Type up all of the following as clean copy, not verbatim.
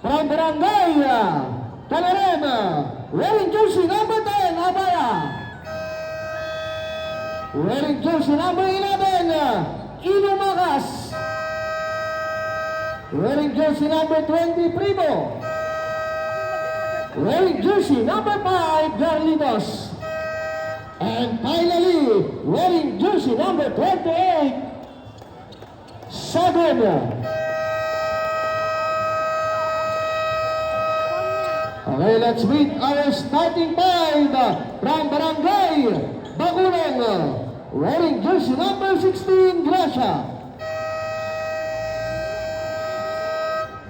from Barangay Talarem, wearing jersey number 10, Abaya. Wearing jersey number 11, Ilumagas. Wearing jersey number 20, Primo. Wearing jersey number 5, Garlitos. And finally, wearing jersey number 28, Sagon. Okay, let's meet our starting five from Barangay Bagulong. Wearing jersey number 16, Gracia.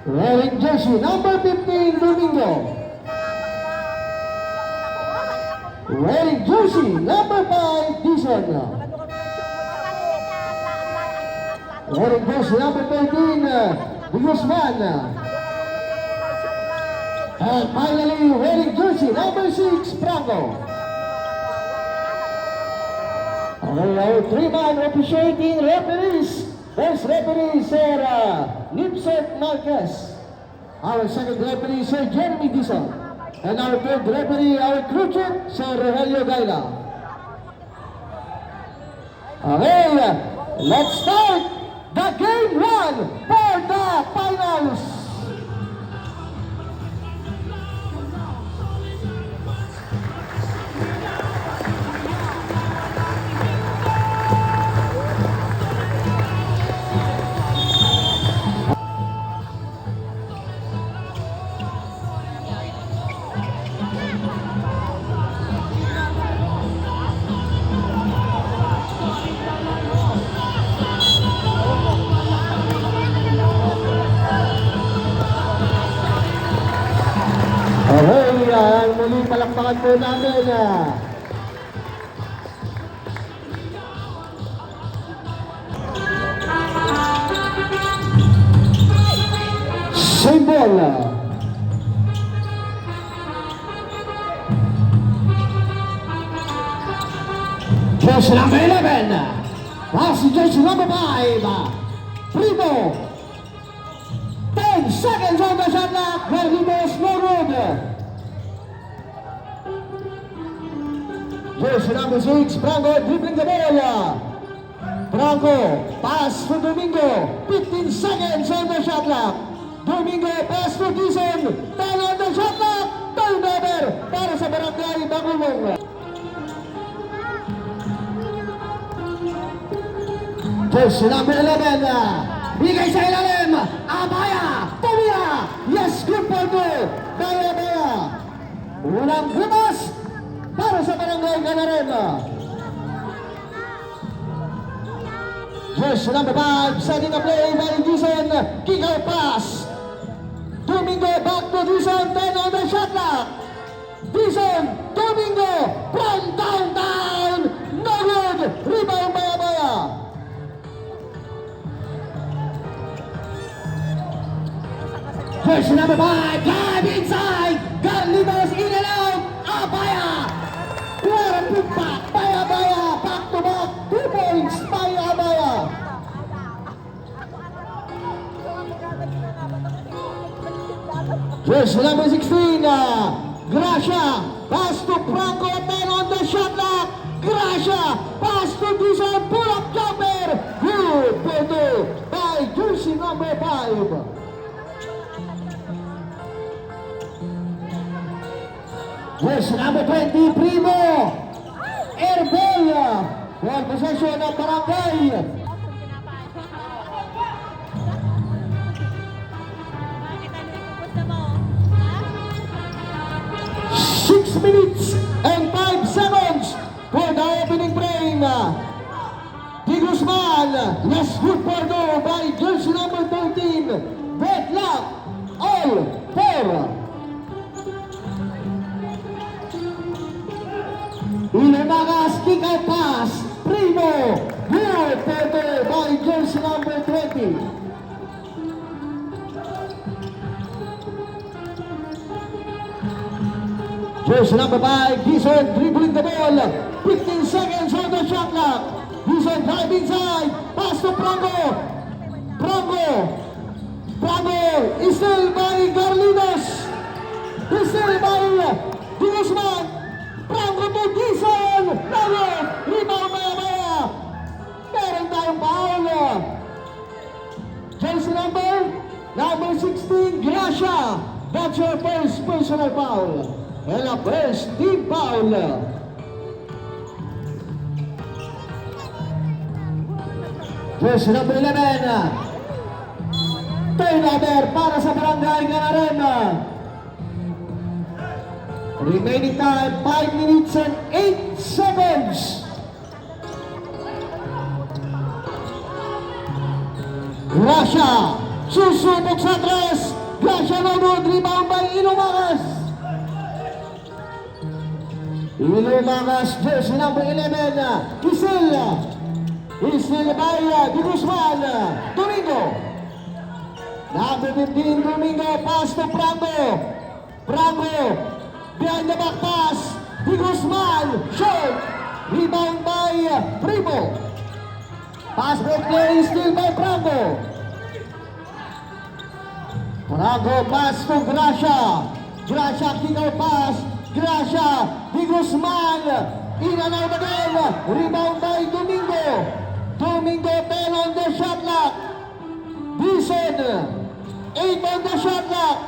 Wearing jersey number 15, Domingo. Wearing jersey number 5, Dison. Wearing jersey number 13, Guzman. And finally, wearing jersey number 6, Franco. Okay, our three-man officiating referees. First referee, Sir Nipset Marquez. Our second referee, Sir Jeremy Dison. And our third referee, our crew chief, Sir Rogelio Gaila. Okay, let's start the game 1 for the finals. Okay, muli palakpakan po namin. Symbol. Jersey number 11. Pass jersey number 5. Primo. 10 seconds on the shot clock. Garlitos, no good. Jersey number 6, Franco dribbling the ball. Franco, pass to Domingo. 15 seconds on the shot clock. Domingo, pass to Dison. 10 on the shot clock. Turnover para sa Barangay Bagulong. Jersey number 11. Bigay sa ilalim, Abaya, tumira, yes, good for two, Baya. Walang butas para sa Barangay Talarem. Jersey number 5, setting a play by Dison, kick out pass. Domingo back to Dison, 10 on the shot clock. Dison, Domingo, from downtown, no good, rebound by Abaya. Jersey number 5, drive inside, Garlitos in and out, Abaya. What a big back by Abaya, back to back, 2 points by Abaya. Jersey number 16, Gracia, pass to Franco, 10 on the shot clock. Gracia, pass to Dison, pull up jumper, good for two by jersey number 5. Jersey number 20, Primo. Airball. Ball possession ng Barangay. 6 minutes and 5 seconds for the opening frame. Di Guzman, yes, good for two by jersey number 13. Deadlock, all 4. Ilumagas, kick out pass, Primo, good for two by jersey number 20. Jersey number 5, Dison dribbling the ball, 15 seconds on the shot clock. Dison drive inside, pass to Franco is still by Garlitos. Sagot! Rebound maya-maya! Meron tayong foul! Jersey number 16, Gracia. That's your first personal foul. And a first team foul. Jersey number 11. Turnover para sa Barangay Ganarema. Remaining time, 5 minutes and 8 seconds. Gracia, susubok sa tres. Gracia Lodod, rebound by Ilumagas. Ilumagas, jersey number 11, Isil. Isil by Di Guzman. Domingo. Number 15, Domingo, pass to Franco. Franco, behind the back pass. Di Guzman, short. Rebound by Primo. Pass break play still by Franco. Franco pass to Gracia. Gracia kick out pass. Gracia, Di Guzman. In and out again. Rebound by Domingo. Domingo 10 on the shot clock. Dizon 8 on the shot clock.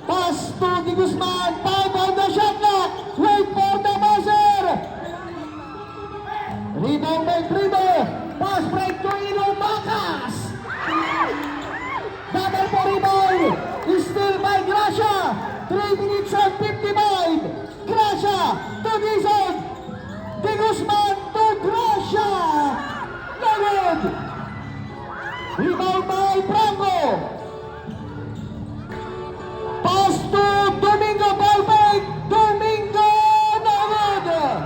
Pass to Di Guzman. 5 on the shot clock. Wait for the buzzer. Rebound by Primo. Pass break to Ilumagas. Double for rebound. Still by Gracia. 3 minutes and 55. Gracia to Dizon. Di Guzman to Gracia. No good. Rebound by Franco. Pass to Domingo. Ball back. Domingo. No good.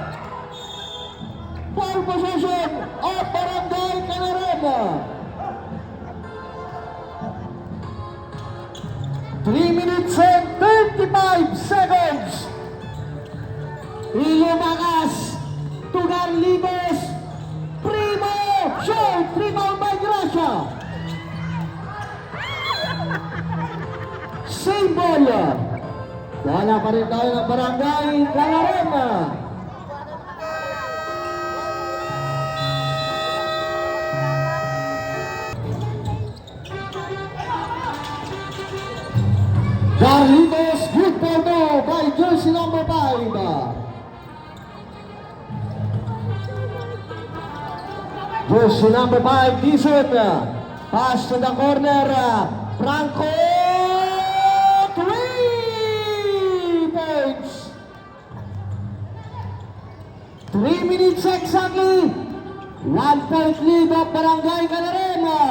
Ball possession of Barangay Ganarema. 3 minutes and 35 seconds. Ilumagas to Garlitos. Primo. Short. Rebound by Gracia. Same ball. Wala pa rin tayo ng Barangay Ganarema. Garlitos, good for no by jersey number 5. Jersey number 5, Dizon. Pass to the corner. Franco. 3 points. 3 minutes exactly. 1 point lead of Barangay Ganarema.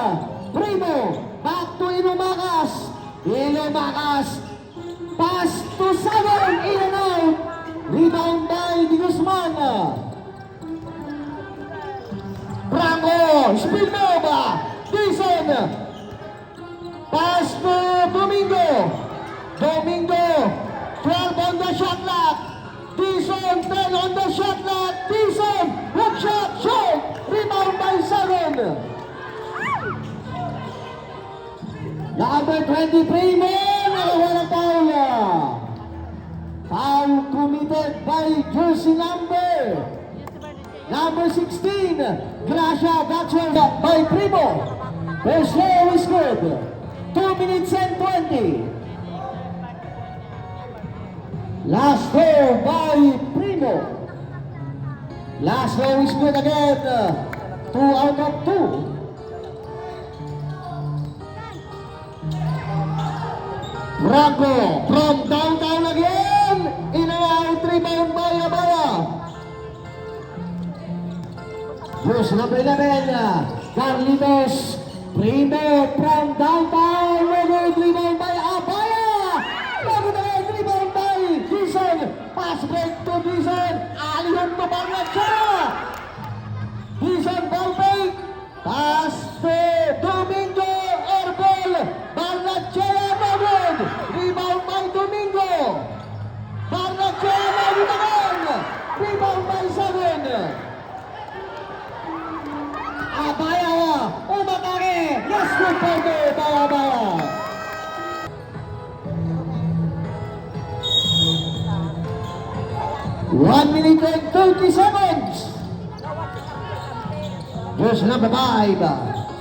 Primo. Back to Ilumagas. Ilumagas. Pass to Sagon. In and out. Rebound by Di Guzman. Franco. Spilnova. Dizon. Pass to Domingo. Domingo. 12 on the shot clock. Dizon 10 on the shot clock. Dizon. Hook shot. Short. Rebound by Sagon. Number 23 mo. Nakawalang foul. Foul committed by jersey number 16. Gracia Gatcher by Primo. First slow is good. 2 minutes and 20. Last slow by Primo. Last slow is good again. 2 out of 2. Franco from downtown again. In and out, rebound by Abaya. Jersey number 11, Carlitos. Primo from downtown. Good rebound by Abaya. Good rebound by Dizon. Pass break to Dizon. Alihon to Barnacha. Dizon ball break. Pass to Domingo. Air ball. Barnacha. Rebound by Domingo. Barnachea again. Rebound by Sagon. Abaya. Umatake. Yes, good for me by Abaya. One minute and 30 seconds. Jersey number 5.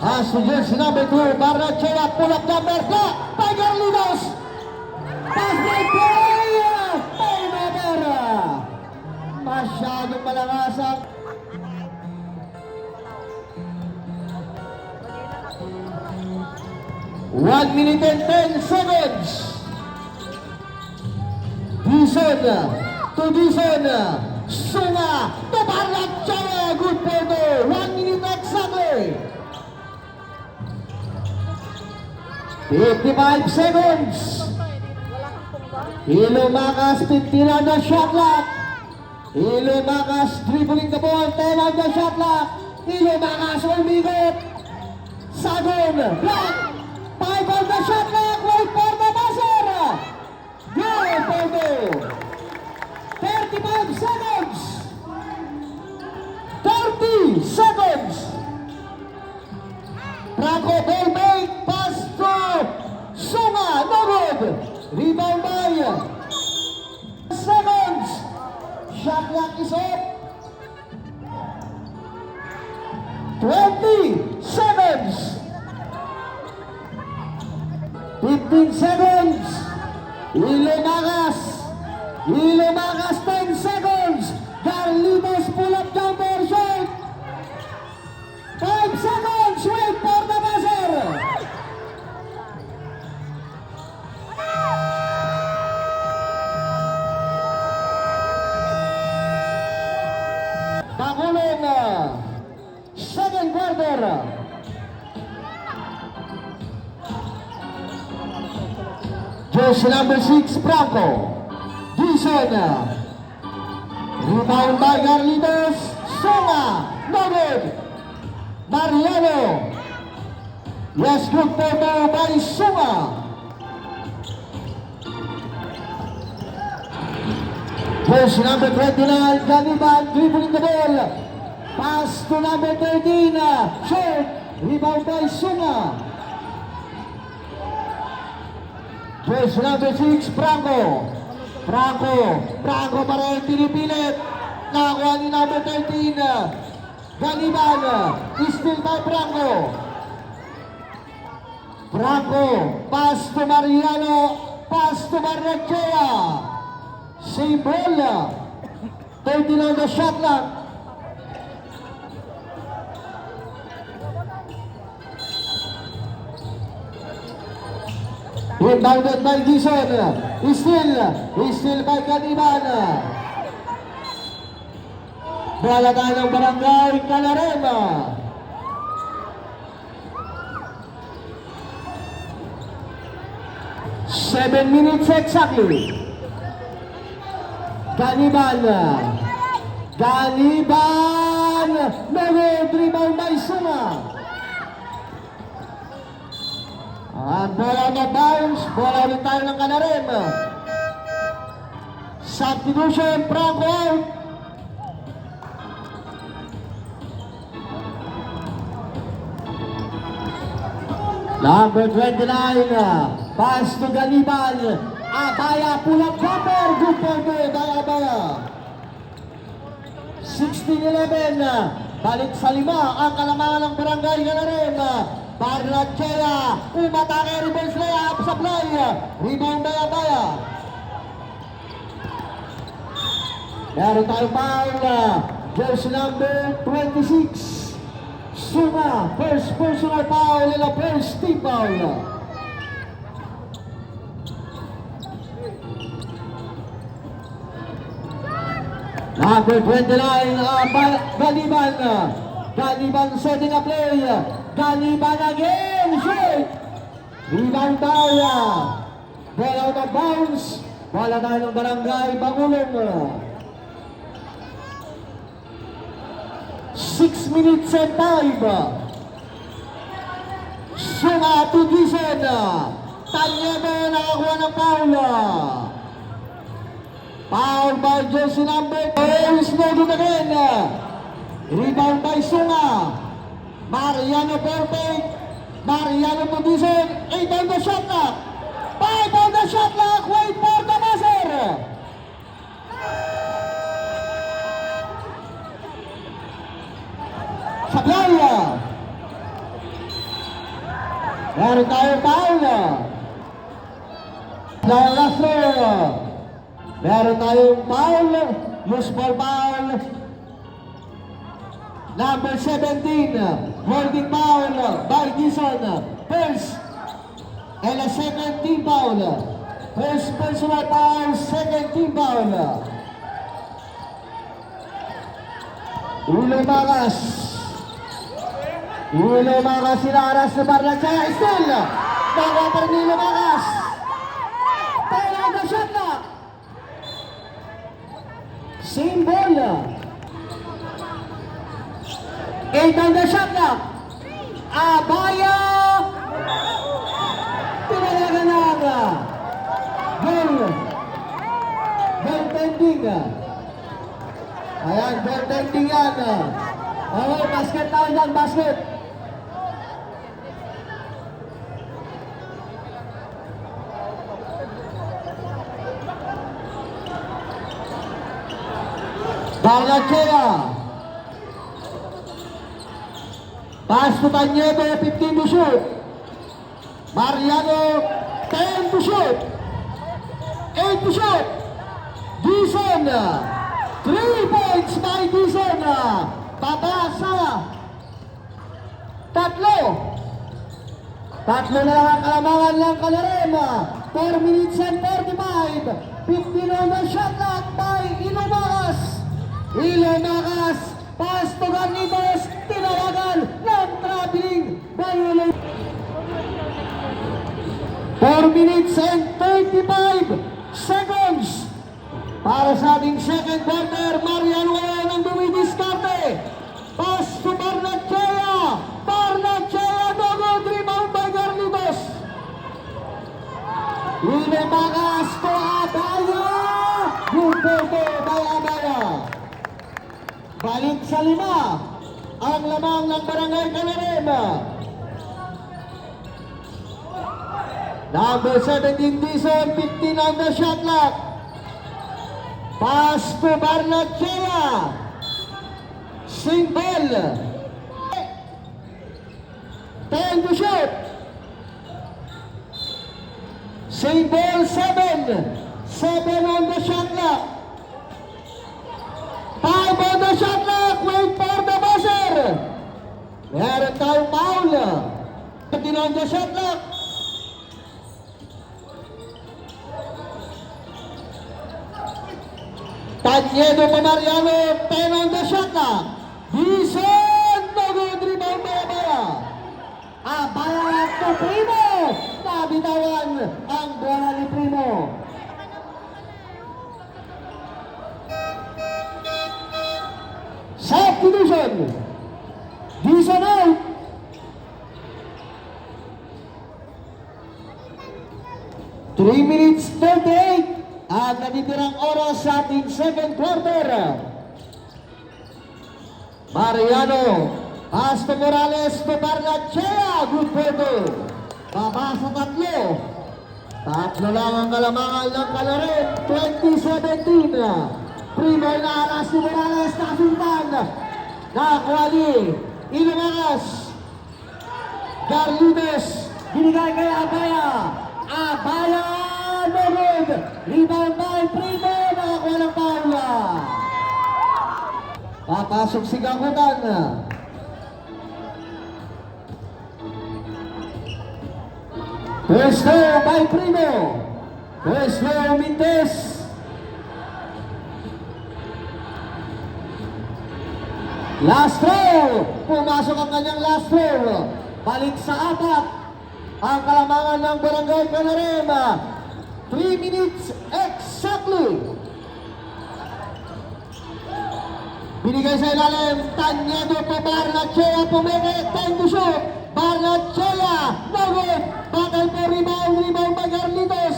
As to jersey number 2, Barrachea, pull up number 4. Tiger Linos. Pass break play. Turnover. Masyadong malakas ang 1 minute and 10 seconds. Dizon to Dizon. Sunga to Barrachea. Good photo. 1 minute exactly. 55 seconds. Ilumakas, 15 on the shot clock. Ilumakas dribbling the ball, 10 on the shot clock. Ilumakas umigot. Sagon, block. 5 on the shot clock. Wait for the buzzer. Good photo. 35 seconds. 30 seconds. Franco ball make, pass to Sunga, no good. Rebound by seconds. Shot clock is up. 20 seconds. 15 seconds. Ilumakas. Ilumakas 10 seconds. Garlinos pull up jumper shot. 5 seconds. Wait for the buzzer. Pagulong second quarter. Jersey number 6, Franco. Dizon. Rebound by Garlinos. Sunga. No good. Mariano. Yes, good photo by Sunga. Jersey number 29, Ganiban, dribbling the ball. Pass to number 13, short. Rebound by Sunga. Jersey number 6, Franco. Franco pa rin pinipilit. Nakakuha ni number 13, Ganiban. Still by Franco. Pass to Mariano. Pass to Barrachea. Same ball. 13 on the shot clock. Inbounded by Dizon. Still by Ganiban. Bola tayo ng Barangay Calarema. Seven minutes exactly. Ganiban. No good. Rebound by Sunga. Ang bola na bounce, bola ulit tayo ng Calarem. Substitution, Franco out. Number 29, pass to Ganiban. Abaya, pull-up jumper, good for good, Abaya. 16-11, balik sa 5, ang kalamangan ng Barangay Calarem. Barrachea, umatake, reverse layup, supply, rebound by Abaya. Meron tayong foul, jersey number 26, Sunga, first personal foul and a first team foul. Number 29, Ganiban setting a play. Ganiban again, shoot! Rebound tayo. Bola out of bounds. Bola tayo ng Barangay Bagulong. 6 minutes and 5. Sunga to Dizon. Tanyebe nakakuha ng foul. Foul by jersey number 2. Is no good again. Rebound by Sunga. Mariano perfect. Mariano to Dizon. 8 on the shot clock. 5 on the shot clock. Wait for the buzzer. Sablaya. Last row. Meron tayong foul. Loose ball foul. Number 17. Holding foul by Dison. First. And a second team foul. First personal foul. Second team foul. Ulo Magas. Ulo Magas sinaras na Barlanchea. Still. Nakuha pa rin ni Ulo Magas. Tayo ang shot clock. Same ball. 8 on the shot clock. Abaya. Pinalaga na aga. Goal. Goal pending. Ayan, goal pending yan. Okay, basket tayo dyan, basket. Barlanchea. Pass to Tanyedo, 15 to shoot. Mariano, 10 to shoot. 8 to shoot. Dison. 3 points by Dison. Papasa. Tatlo na lang ang kalamangan ng Kalarema. 4 minutes and 45. 15 on the shot clock by Ilomagas. Ilomagas. Pass to Garnitos. Tinawagan ng traveling violation. 4 minutes and 35 seconds. Para sa ating second quarter, Mariano ngayon ang dumidiskarte. Pass to Barlanchea. Barlanchea, no good rebound by Garnitos. Ilomagas to Abaya. Good photo by Abaya. Balik sa 5. Ang lamang ng Barangay Calarema. Number 17 Dison, 15 on the shot clock. Pass to Barlanchea. Single. 10 to shoot. Single 7. 7 on the shot clock. 5 on the shot clock. Wait for the buzzer. Meron tayong foul. 15 on the shot clock. Tanyedo pa Mariano, 10 on the shot clock. Dison, no good rebound by Abaya. Abaya to Primo. Nabitawan ang bola ni Primo. Substitution. Dison out. Three minutes 38 at natitirang oras sa ating second quarter. Mariano, pass to Morales to Barlanchea. Good photo. Papasa tatlo. Tatlo lang ang kalamangan ng Calaren. 2017. Primo na alas ni Morales. Nakasuntan. Nakakuha ni Ilomagas. Garlides. Binigay kay Abaya. Abaya. No good. Rebound by Primo. Nakakuha ng Paula. Papasok si Gakutan. First row by Primo. First row Mintes. Last row. Pumasok ang kanyang last row. Balik sa 4. Ang kalamangan ng Barangay Calarema. 3 minutes exactly. Binigay sa ilalim. Tanyedo to Barlanchea. Pumene. 10 to shoot. Barlanchea. No good. Battle for rebound. Rebound by Garlitos.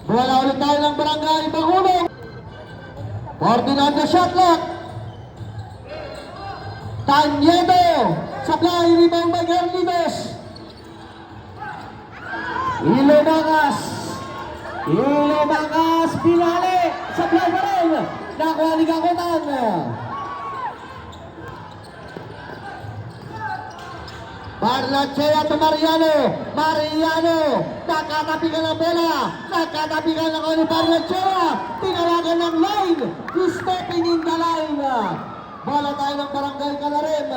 Bola ulit tayo ng Barangay Bagulong. 14 on the shot clock. Tanyedo. Supply. Rebound by Garlitos. Ilomagas. Ilomagas. Pinali. Supply pa rin. Nakuha ni Gakutan. Barnachea to Mariano. Mariano. Nakatapigan ng bola. Nakatapigan ng ni Barnachea. Tinawagan ng line. Stepping in the line. Bola tayo ng Barangay Calarem.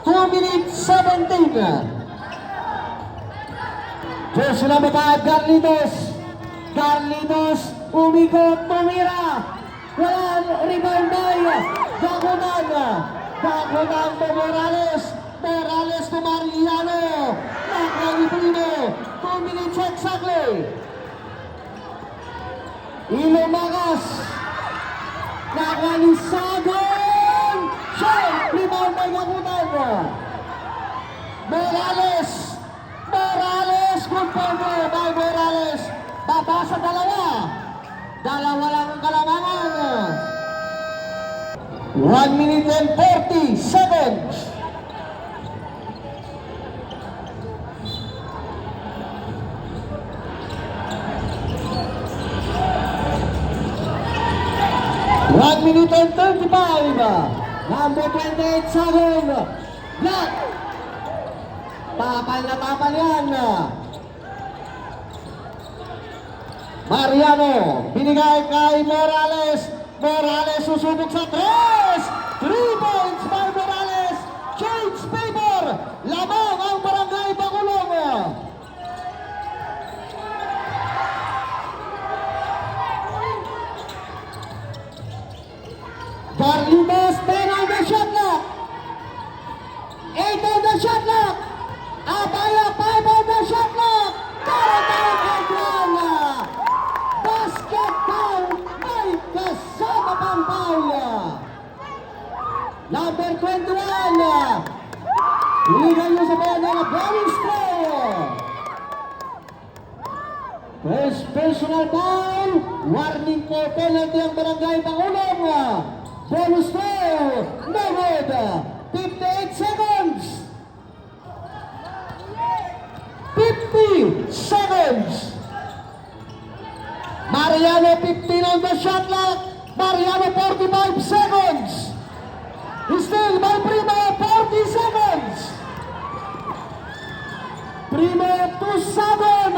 2 minutes 17. Jersey number 5, Carlitos. Carlitos, umikot, tumira. Walang rebound by Dakutan. Dakutan to Morales. Morales to Mariano. Nakalibrino. 2 minutes exactly. Ilomagas. Nakalisagon. Shot. Rebound by Dakutan. Morales. Morales. Good cover by Morales. Baba sa dalawa. Dalawa lang ang kalamangan. 1 minute and 40 seconds. One minute and 35. Number 28, Sagon. Black. Tapal na tapal yan. Mariano, binigay kay Morales. Morales susubok sa 3. 3 points by Morales. Change paper. Lamang ang Barangay Bacolod. Carlitos, 10 on the shot clock. 8 on the shot clock. Abaya, 5 on the shot clock. Basket foul, may kasama pang foul. Number 21. Iligan nyo sa mga ng bonus throw. First personal foul. Warning for penalty ang Barangay Bacolod. Bonus throw. No good. 58 seconds. 50 seconds. Mariano 15 on the shot clock. Mariano 45 seconds. Still by Primo 40 seconds. Primo to Sagon.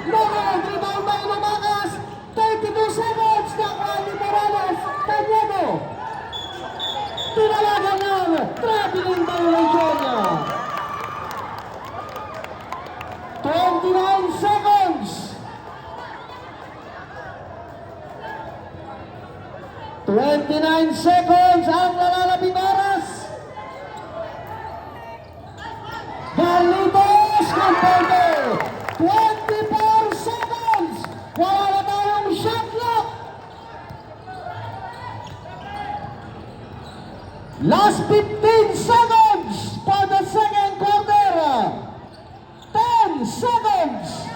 No good. Rebound by Lumagas. 32 seconds. Nakuha ni Morales. Tagliego. Tinalagan ng traveling violation. 29 seconds. 29 seconds ang nalalabing oras. Carlitos Conforto. 24 seconds. Wala na tayong shot clock. Last 15 seconds for the second quarter. 10 seconds.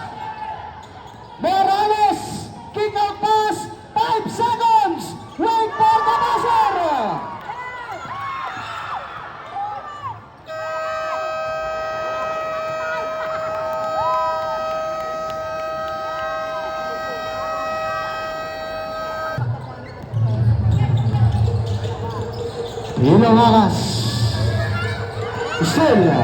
Morales, kick out pass, 5 seconds. Wait for the buzzer. Ilomagas. Still.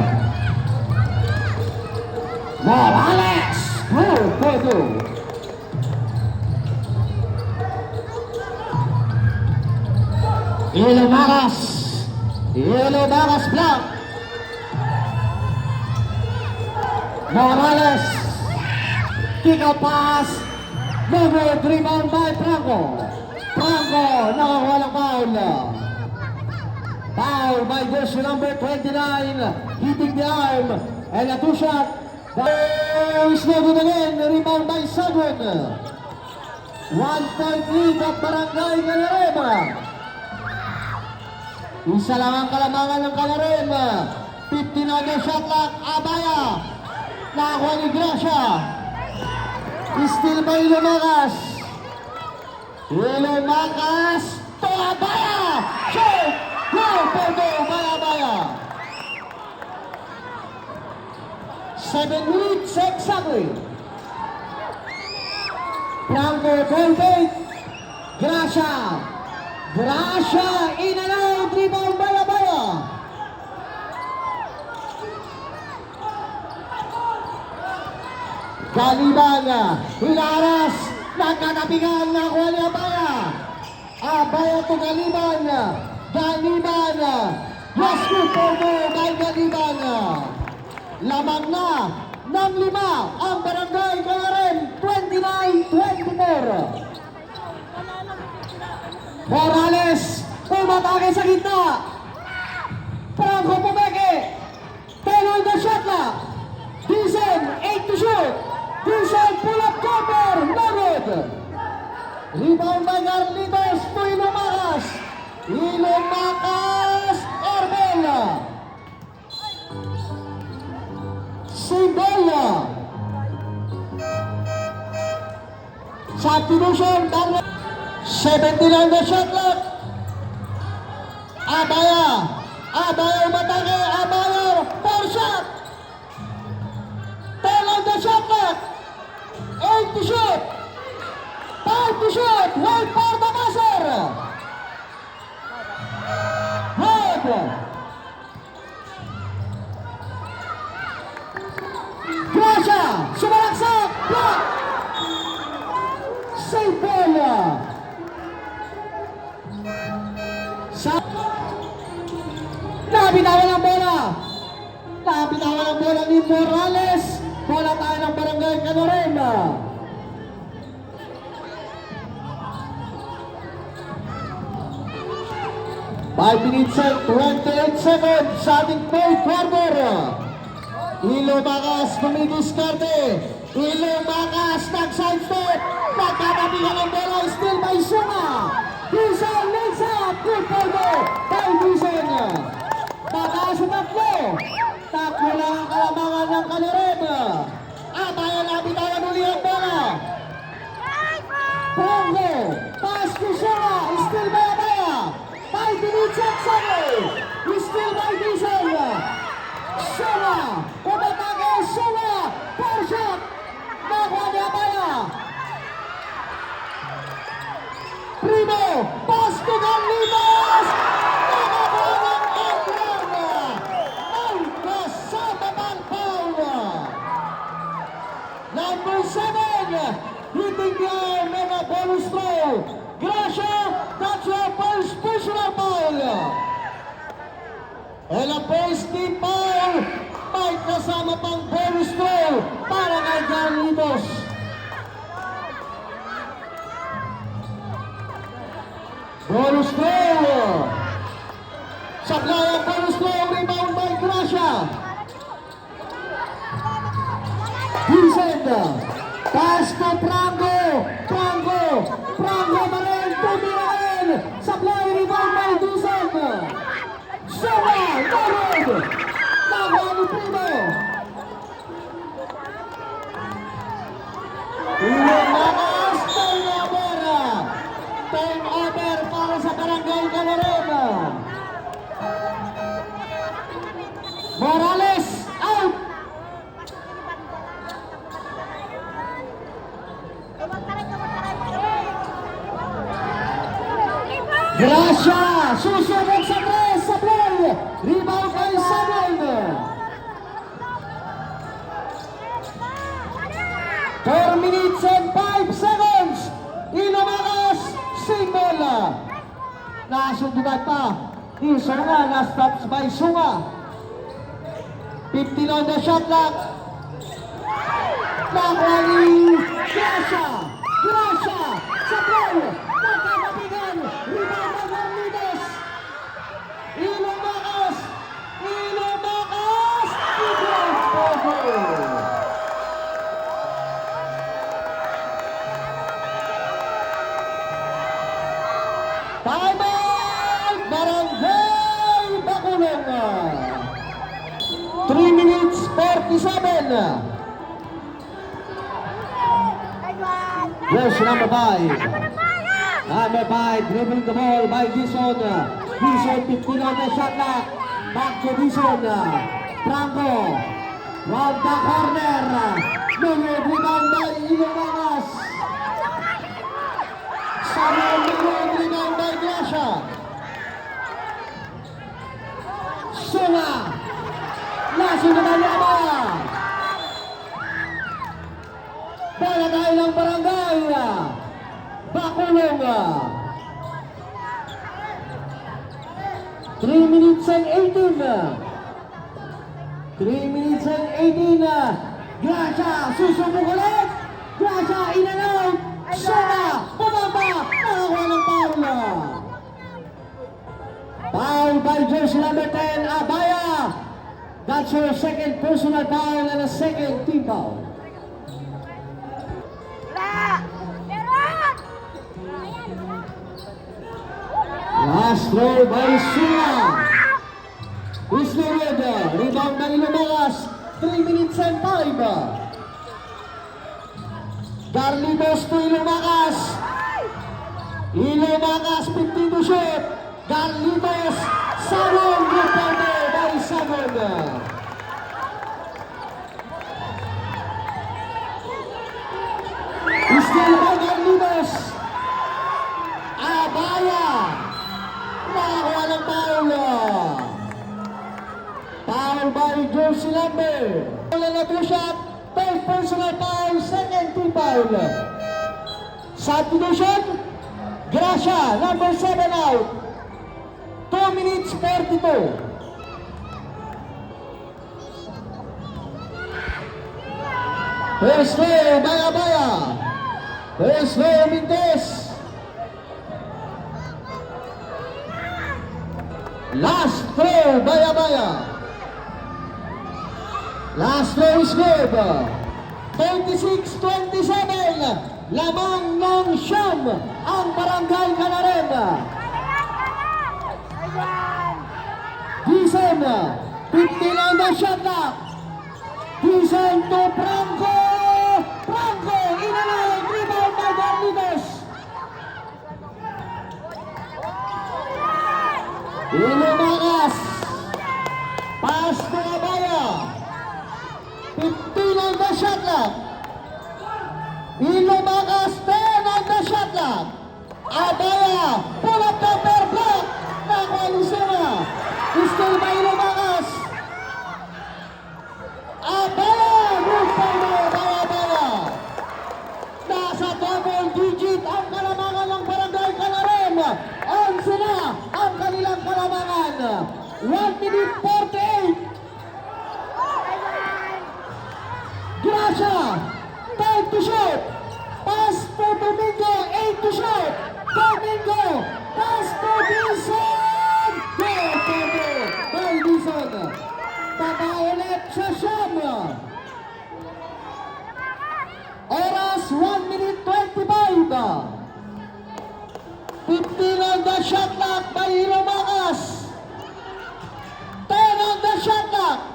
Morales. Good. Ilomagas. Ilomagas block. Morales. Kick out pass. No good. Rebound by Franco. Franco. Nakakuha ng foul. Foul by jersey number 29. Hitting the arm. And a 2-shot. Is no good again. Rebound by Sagon. 1-point lead at Barangay Calarem. Isa lang ang kalamangan ng Calarem. 15 on the shot clock. Abaya. Nakakuha ni Gracia. Still by Ilomagas. Ilomagas to Abaya. Shoot. Goal for goal by Abaya. 7 minutes exactly. Franco, ball fake. Gracia. Gracia in and out. Galiban, hinaras, nagkatapigan na kuha ni Abaya. Abaya to Galiban, Galiban, yes, good for more by Galiban. Lamang na ng 5 ang Barangay Calarim, 29-24. Morales, pumatake sa gitna. Franco Pumeke, 10 on the shot clock. Dizon, 8 to shoot. Dizon, pull up cover, no good. Rebound by Carlitos to Ilumakas. Ilumakas, Orbel. Simbola. Substitution, 17 on the shot clock. Abaya. Abaya umatake. Abaya, 4 shot. 10 on the shot clock. 8 to shoot. 5 to shoot. Wait for the buzzer. Good. Gracia. Sumalaksak. Block. Save ball. Nabitawan ang bola. Nabitawan ang bola ni Morales. Bola tayo ng Barangay Calarim. 5 minutes and 28 seconds sa ating fourth quarter. Ilumakas dumidiskarte. Ilumakas nag-side step. Nagkatabihan ang bola. Still by Sunga. Dizon leads up. Good for goal by Dizon. Mataas sa tatlo. Tatlo lang ang kalamangan ng Calarim. Abaya na bitawan uli ang bola. Pongo. Pass to Sunga. Still by Abaya. 5 minutes and 7. Still by Dizon. Sunga. Umatake. Sunga. 4 shot. Nakuha ni Abaya. Primo. Pass to Carlitos. Nakakuha ng Edward. Foul. Kasama ng foul. Number 7. Hitting the arm and a bonus throw. Gracia, that's your first personal foul. And a first team foul. May kasama pang bonus throw para kay Carlitos. Bonus throw. Supply ang bonus throw. Rebound by Gracia. Vincent. Pass to Franco. Franco. Franco Marel. Tumilain. Supply rebound by Dizon. Sunga. Norod. Nakuha ni Primo. Ilumakas. Turnover. Turnover para sa Barangay Calarim. Morales out. Gracia, susunod sa 3 sa play. Rebound kay Samuel. 4 minutes and 5 seconds. Ilumakas, single. Nasundugan pa. Ni Sunga, na-stops by Sunga. 15 on the shot clock. Nakuha ni Gracia. Gracia, sa play. Nagkakabigan. Rebound by Carlitos. Ilumakas. Ilumakas. Time out! Barangay Bacolod. 3 minutes 47. Yes, number 5. Number 5, dribbling the ball by Dizon. Dizon, 15 on the shot clock. Back to Dizon. Franco. Round the corner. Minute rebound by Ilumakas. Samuel Minute rebound by Gracia. Sunga. Langsung ke Abaya. tulong. 3 minutes and 18. 3 minutes and 18. Gracia, susubok ulit. Gracia, in and out. Sora, bumaba. Nakakuha ng foul. Foul by jersey number 10, Abaya. That's her second personal foul and a second team foul. Last throw by Sula. Is Lord. Rebound ng Ilumagas. 3 minutes and 5. Carlitos to Ilumagas. Ilumagas 15 to shoot. Carlitos. Sabon. Rebound by Sabon. Still by Carlitos. Abaya. Nakakuha ng foul. Foul by jersey number. Wala na 2 shot. Third personal foul. Second team foul. Substitution. Gracia. Number 7 out. 2 minutes 42. First throw by Abaya. First throw Mintes. Last throw by Abaya. Last throw is good. 26-27. Lamang ng siyam ang Barangay Canaren. Dizon. 15 on the shot clock. Dizon to Franco. Franco. Inalay. Rebound by Carlitos. Ilumagas. Pass to Abaya. 15 on the shot clock. Ilumagas 10 on the shot clock. Abaya. Pull up the fair block. Nakuha ni Sena. Still by Ilumagas. Abaya. Move by Abaya. Nasa double digit ang kalamangan ng Barangay Canaren. 11 na ang kanilang kalamangan. 1 minute 48. Gracia, 5 to shoot. Pass to Domingo, 8 to shoot. Domingo, pass to Dizon. Goal by Dizon. Tama ulit sa siyam. Oras 1 minute 25. 15 on the shot clock by Ilumagas. 10 on the shot clock.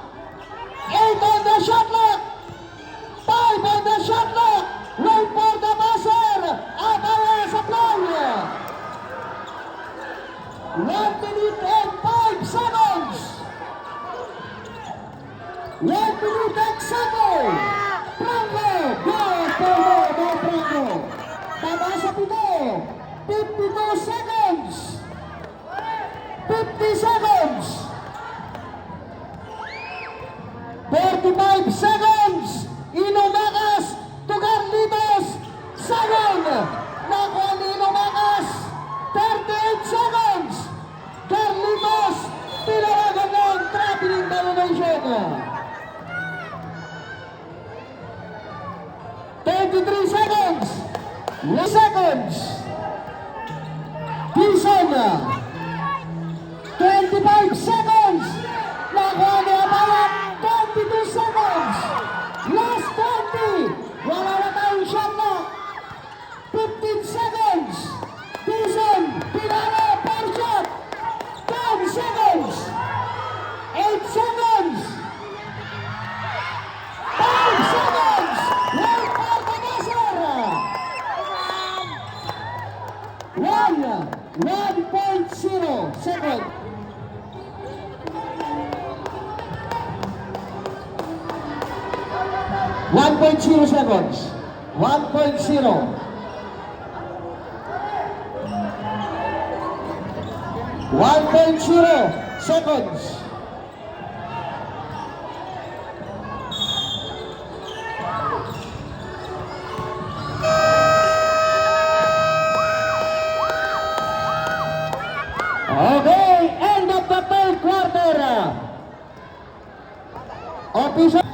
8 on the shot clock. 5 on the shot clock. Wait for the buzzer. Abaya sa play. 1 minute and 5 seconds. 1 minute exacto. Franco. Goal by Franco. Tama sa pito. 52 seconds. 50 seconds. 45 seconds. Ilumagas to Carlitos. Sabon. Nakuha ni Ilumagas. 38 seconds. Carlitos. Tinawagan ng traveling domination. 23 seconds. 1 seconds. Dizon. 25 seconds. Nakuha ni Abaya. 22 seconds. Last 20. Wala na tayong shot na. 15 seconds. Dizon. Pinara. 4 shot. 10 seconds. 8 seconds. 5 seconds. Wait for the buzzer. 1.0 second. 1.0 seconds. 1.0. 1.0 seconds. Official.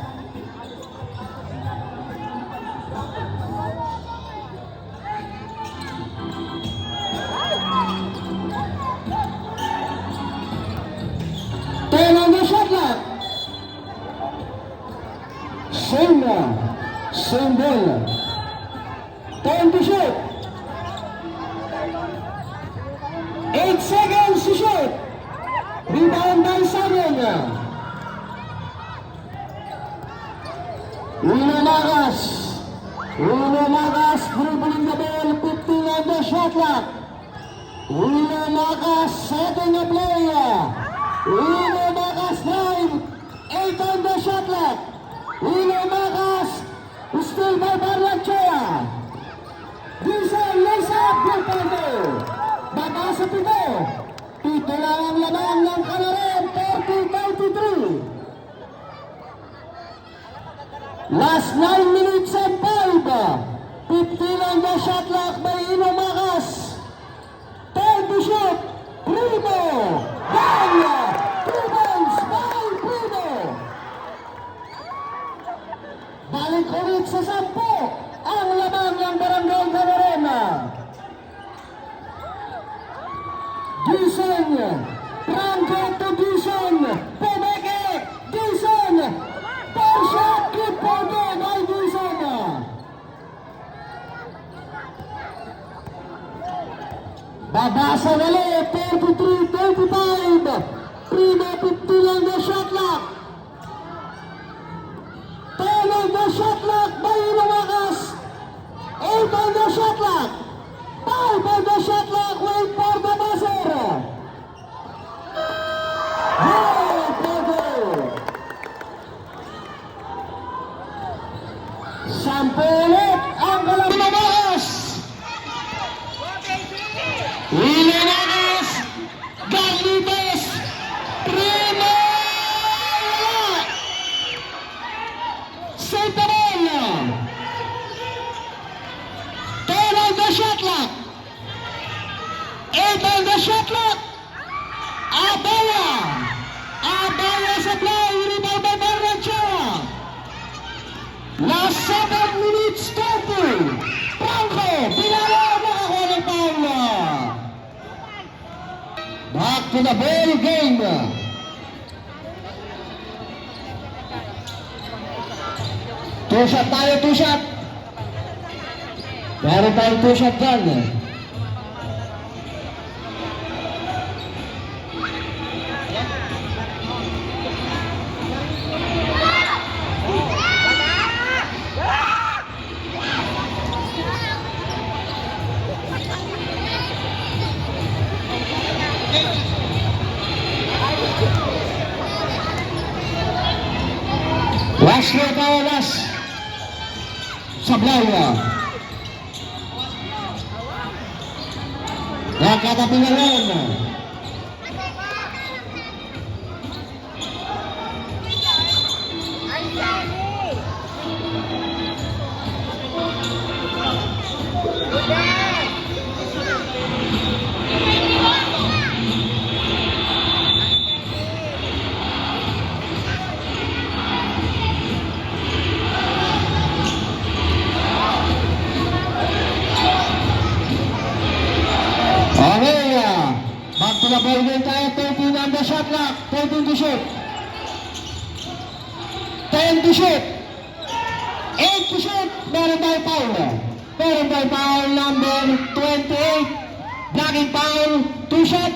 Ten on the shot clock. Same ball. 10 to shoot. 8 seconds to shoot. Rebound by Simon. Uno Magas dribbling the ball, 15 on the shot clock. Uno Magas setting the play. Uno Magas drive, 8 on the shot clock. Uno Magas still by Barranchea. Diesel lays up yung pando. Baba sa pito. Pito lang ang laman ng Kanaran, 40-93. Last 9 minutes and 5. 15 on the shot clock by Ino Magas. 10 to shoot. Primo. Danya. 2 points by Primo. Balik ulit sa 10. Ang laman ng Barangay Camarena. Dison. Franco to Dison. Pumeke. Dison. Porsche. Keep Pondo by Dison. Babasa ulit. 33-35. Primo 15 on the shot clock. 10 on the shot clock by Inumakas. 8 on the shot clock. 5 on the shot clock. Wait for the buzzer. Hey, Pogo. 10 ulit ang kalaban Inumakas. Inumakas. Galitos. Primo. Save the ball. 10 on the shot clock. 8 on the shot clock. Abaya sa play. Rebound by Barranchea. Last 7 minutes 30. Franco. Pinala. Nakakuha ng foul. Back to the ball game. Two shot tayo, 2 shot. Meron tayong 2 shot dyan. Last na kawalas. Sablay. Nakatabi na lang. Back to the ball game tayo. 13 on the shot clock. 13 to shoot. 10 to shoot. 8 to shoot. Meron tayo foul. Meron tayo foul number 28. Blocking foul. 2 shot.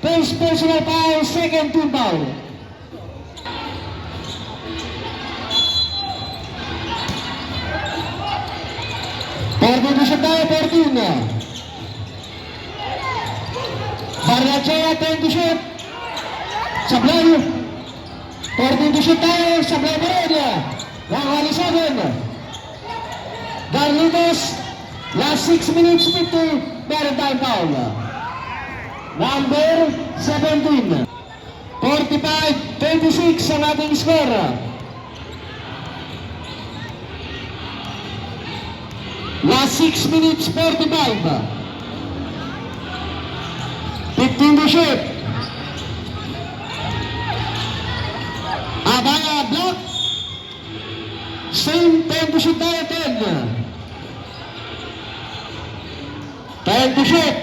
First personal foul. Second team foul. Fourteen to shoot tayo. 14. Barranchea 10 to shoot. Sablay. 14 to shoot tayo. Sablay pa rin. 127. Garlitos. Last 6 minutes 50. Meron tayong foul. Number 17. 45-26 ang ating score. Last 6 minutes 45. 15 to shoot. Abaya block. Same 10 to shoot tayo, 10. 10 to shoot.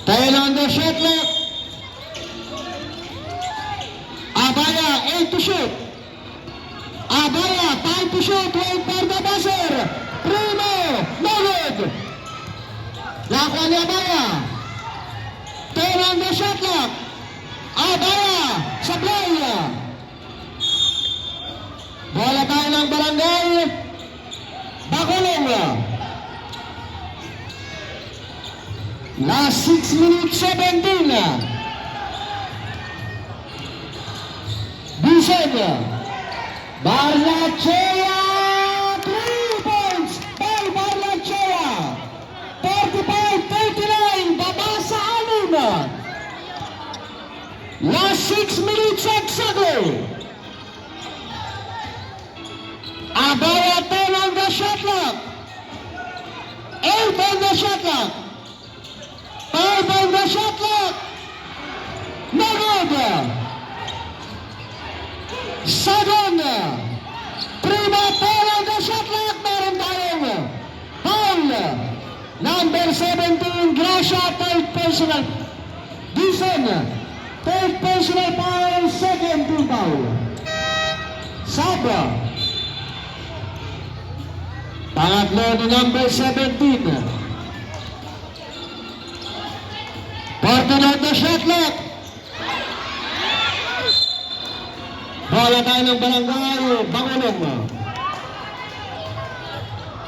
Tayo lang the shot clock. Abaya, 8 to shoot. Abaya, 5 to shoot. Wait for the buzzer. Primo, no good. Nakuha ni Abaya. 10 on the shot clock. Abaya, sa play. Bola tayo ng barangay. Bakulong. Last 6 minutes 17. Bison. Barlachea. 3 points by Barlachea. 45-39. Baba sa 6. Last 6 minutes exactly. Abaya 10 on the shot clock. 8 on the shot clock. 5 on the shot clock. No good. 7. Prima 10 on the shot clock. Meron tayong foul. Number 17, Gracia, third personal. Dison, third personal foul, second team foul. Sabra. Pangatlo ni number 17. 14 on the shot clock. Bola tayo ng barangay, Bangulong.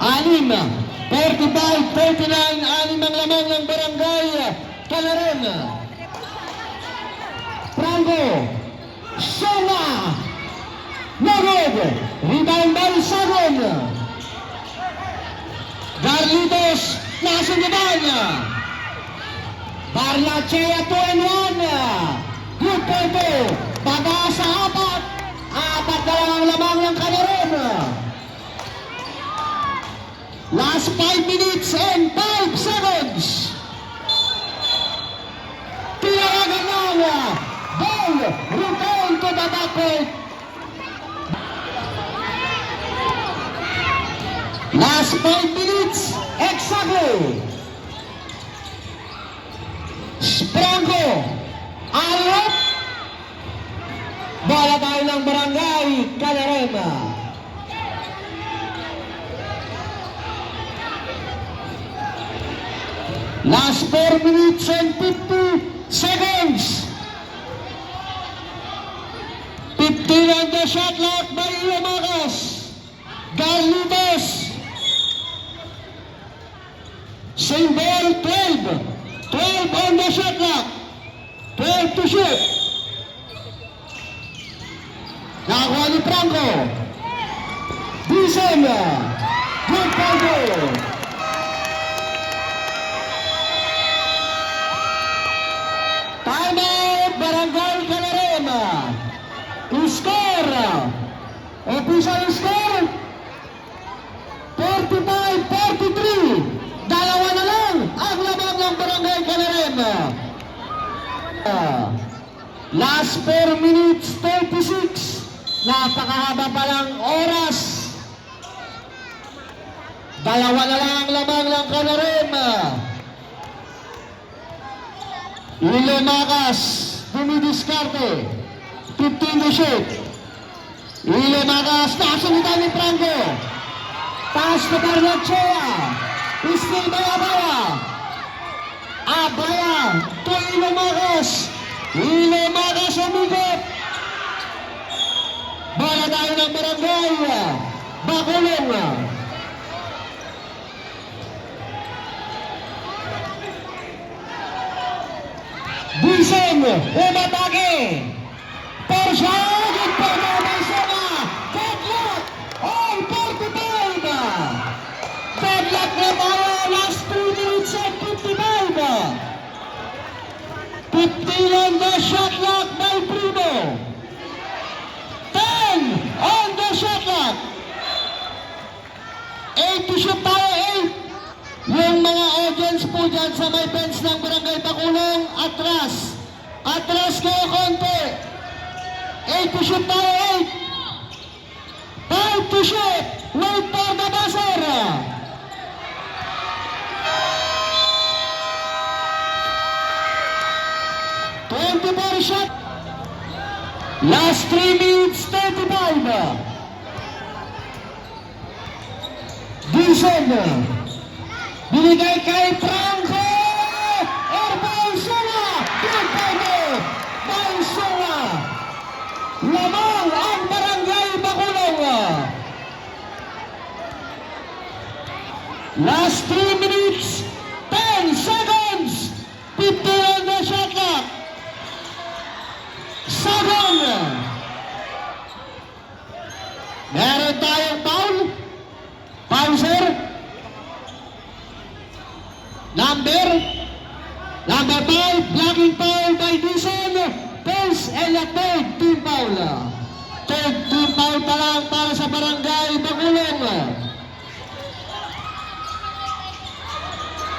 6, 45-39, 6 ang lamang ng barangay, Calaron. Franco, Sona, Norod, rebound by Sagon. Garlitos, nasa naman. Barlachea 2-1. Good for 2. Baba sa 4. 4 na lang ang lamang ng Calaron. Last 5 minutes and 5 seconds. Tinawagan ng ball. Return to the backcourt. Last 5 minutes exactly. Franco, Arop. Bola tayo ng barangay, Calaron. Last 4 minutes and 50 seconds. 15 on the shot clock by Ilamagas. Garlitos. Same ball, 12. 12 on the shot clock. 12 to shoot. Nakakuha ni Franco. Bison. Good Franco. Time out, Barangay Calaron. Score. Official score. 45-43. Dalawa na lang ang lamang ng Barangay Calaron. Last 4 minutes 36. Napakahaba pa lang oras. Dalawa na lang ang lamang ng Calaron. Ilamagas, dumidiskarte. 15 to shoot. Ilamagas, nakasungitan ni Franco. Pass to Barlachea. Still by Abaya. Abaya to Ilamagas. Ilamagas umigop. Bola tayo ng barangay. Bakulong. Bison, umatake. Porsche, good for the Bison. Deadlock. All 45. Deadlock na tayo. Last 2 minutes and 55. 15 on the shot clock by Primo. 10 on the shot clock. 8 to shoot tayo, 8. Yung mga audience po dyan sa may bench ng Barangay Bakulong, atras. Atras kayo konti. 8 to shoot tayo, 8. Wait for the buzzer. Shot. Last 3 minutes 35. Dizon. Binigay kay Franco. Erbal Sula. Bal Sula. Lamang ang Barangay Bacolod. Last 3 minutes 10 seconds. 50 on the shot clock. Sagon! Meron tayong foul. Foul, sir. Number 5, blocking foul by Dizon. First and a third team foul. Third team foul pa lang para sa Barangay Bacolod.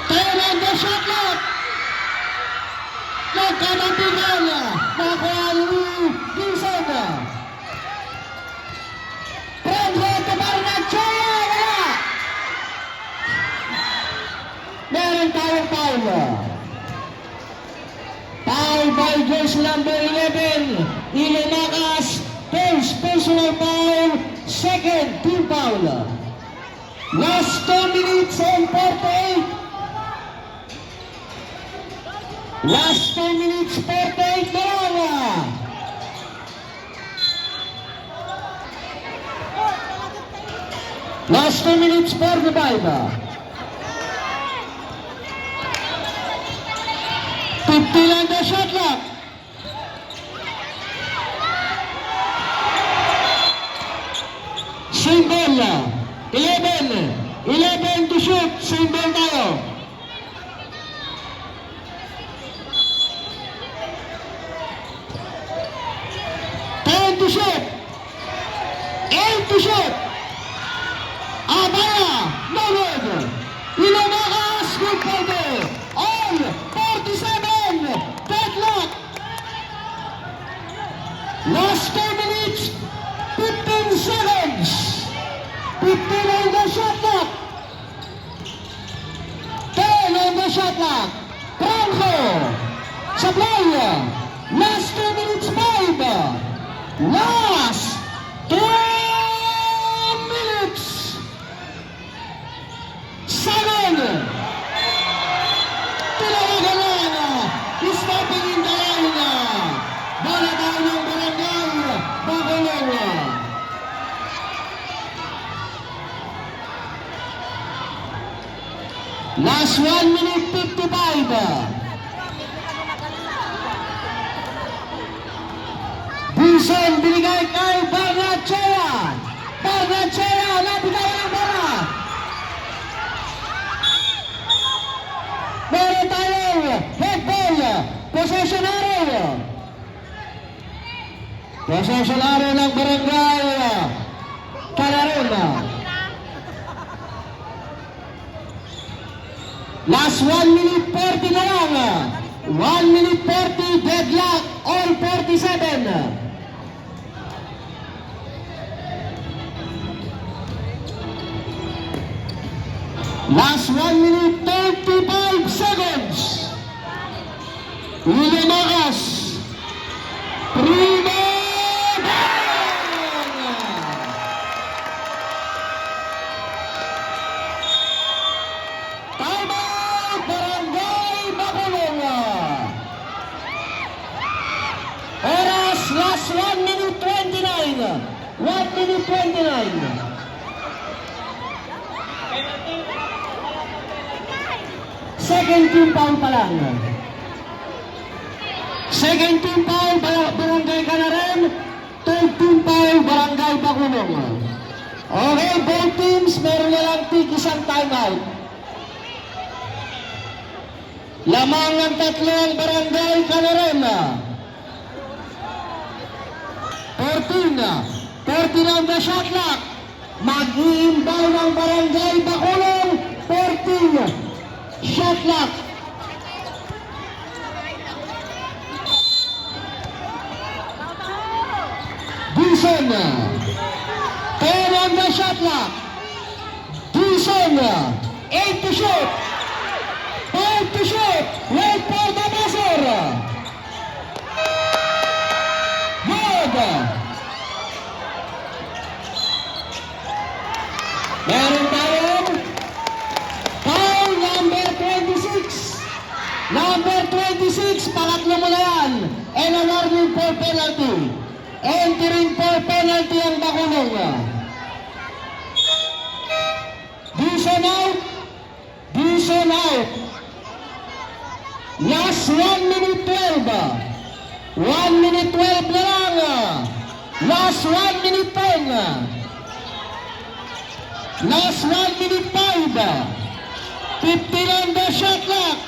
10 on the shot clock. Nagkanapigan. Nakuha ni Dizon. Franco Tabarnachea. Wala. Meron tayong foul. Foul by jersey number 11. Ilemakas. First personal foul. Second team foul. Last 2 minutes and 48. Last 10 minutes, 48 na lang. Last 2 minutes, 45. 50 lang na shot clock. Symbol. 11 to shoot. Symbol tayo. 10 to shoot. 8 to shoot. Abaya. No good. Ilamakas. Good photo. All 47. Deadlock. Last 10 minutes. 15 seconds. 15 on the shot clock. 10 on the shot clock. Franco. Supply. Last 2 minutes 5. Last 2 minutes. 7. Tinawagan lang. Stopping in the line. Bola tayo ng Barangay Bacolod. Last 1 minute 55. Dizon binigay kay Barnachea. Barnachea, nabigay ang bola. Meron tayong head ball. Possession arrow. Possession arrow ng Barangay Calaron. Last 1 minute 40 na lang. 1 minute 40, deadlock, all 47. Last 1 minute 35 seconds. Ilemakas. Primo. Timeout, Barangay Bacolod. Oras, last 1 minute 29. 1 minute 29. Second team foul pa lang. Second team foul, Barangay Calaron. Third team foul, Barangay Bacolod. Okay, both teams, meron na lang isang timeout. Lamang ng tatlong Barangay Calaron. 14 on the shot clock. Mag-iimbaw ng Barangay Bacolod. 14. Shot clock. Dizon. 10 on the shot clock. Dixon, 8 to shoot. 5 to shoot. Wait for the buzzer. Good. Meron tayong foul number 26. Number 26, pangatlo mo na yan. And a warning for penalty. Entering for penalty ang Bakulong. Dixon out. Dixon out. Last 1 minute 12. 1 minute 12 na lang. Last 1 minute 10. Last 1 minute 5. 15 on the shot clock.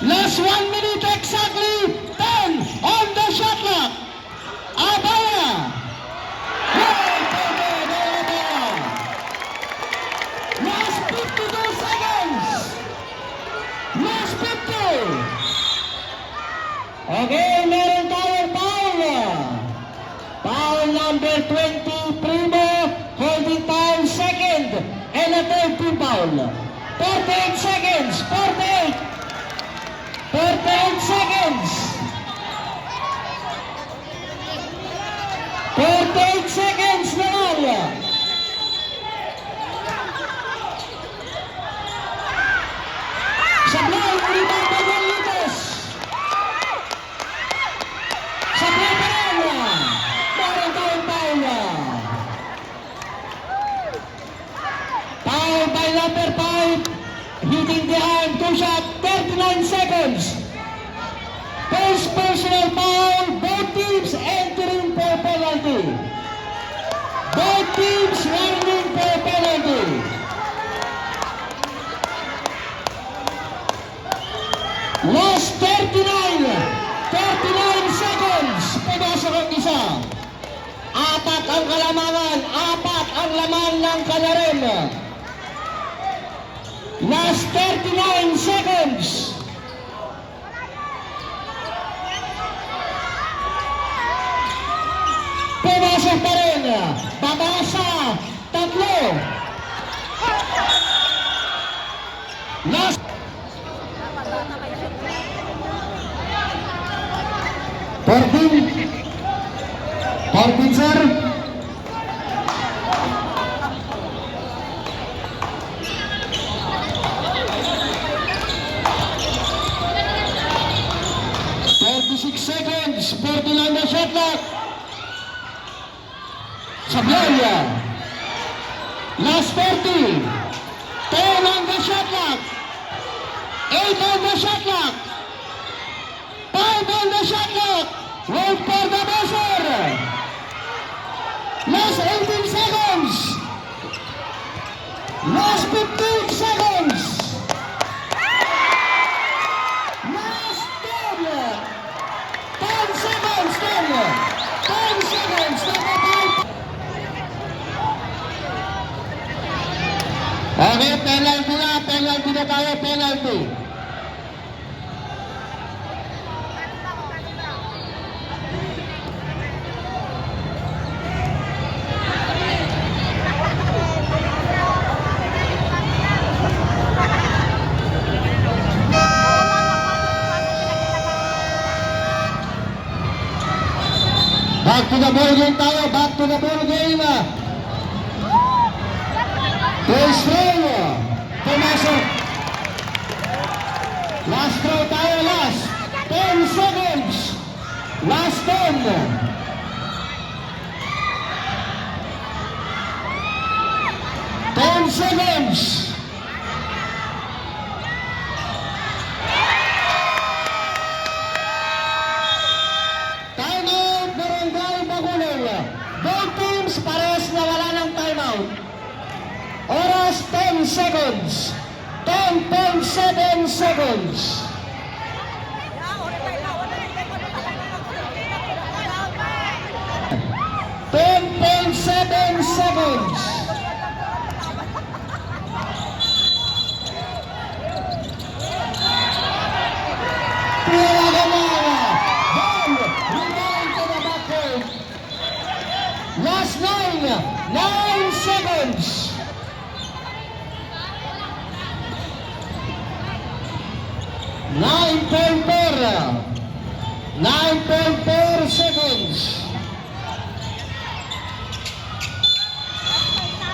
Last 1 minute exactly. 10 on the shot clock. Abaya. Last 52 seconds. Last 50. Okay, meron tayong foul. Foul number 20, Primo, holding foul second, and a third team foul. 48 seconds, 48. 48 seconds. 48 seconds na lang. Sablay, rebound by Juan. Sablay pa rin. Meron tayong foul. Foul by number 5. Hitting the arm, 2 shot, 39 seconds. First personal foul, both teams entering for penalty. Both teams running for penalty. Last 39 seconds. Pumasok ang isa. 4 ang kalamangan, 4 ang laman ng kalarim. Last 39 seconds. Pumasok pa rin. Babasa. 3. Last. Fourteen, sir. Seconds, 49 na shot clock. Sablay. Last 30. 10 on the shot clock. 8 on the shot clock. 5 on the shot clock. Wait for the buzzer. Last 18 seconds. Last 15 seconds. Last 10 seconds. 10 seconds. Okay, penalty na tayo, penalty. Back to the ball game tayo, back to the ball game. First throw, pumasok. Last throw tayo, last 10 seconds. Last 10. 10 seconds. Timeout, Barangay Bakulong. Both teams parehas na wala ng timeout. Oras 10 seconds. 10.7 seconds. Seconds. Last 9. 9.4 seconds.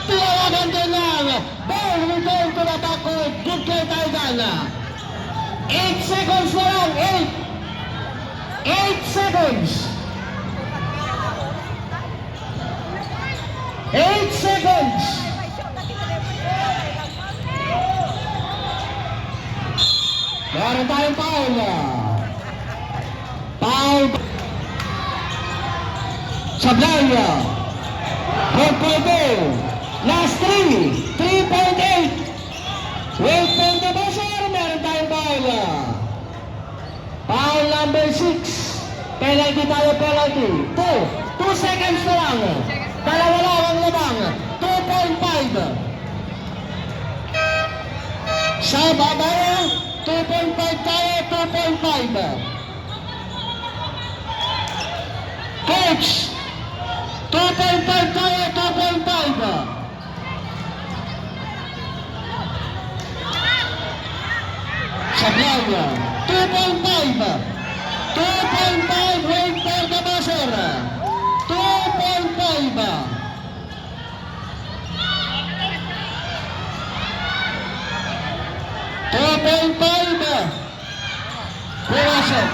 Tiyawagan din lang. Ball return to the backward. Good kay Taigana. 8 seconds na lang. 8 seconds. 8 seconds. Meron tayong foul. Foul. Sablay. 4.2. Last 3. 3.8. Wait for the buzzer. Meron tayong foul. Foul number 6. Penalty tayo, penalty. 2 seconds na lang. Dalawa lang ang labang. 2.5. Sa babaya, 2.5 tayo, 2.5. Coach, 2.5 tayo, 2.5. Sablay, 2.5. 2.5, wait for the buzzer. 2.5. Pumasok.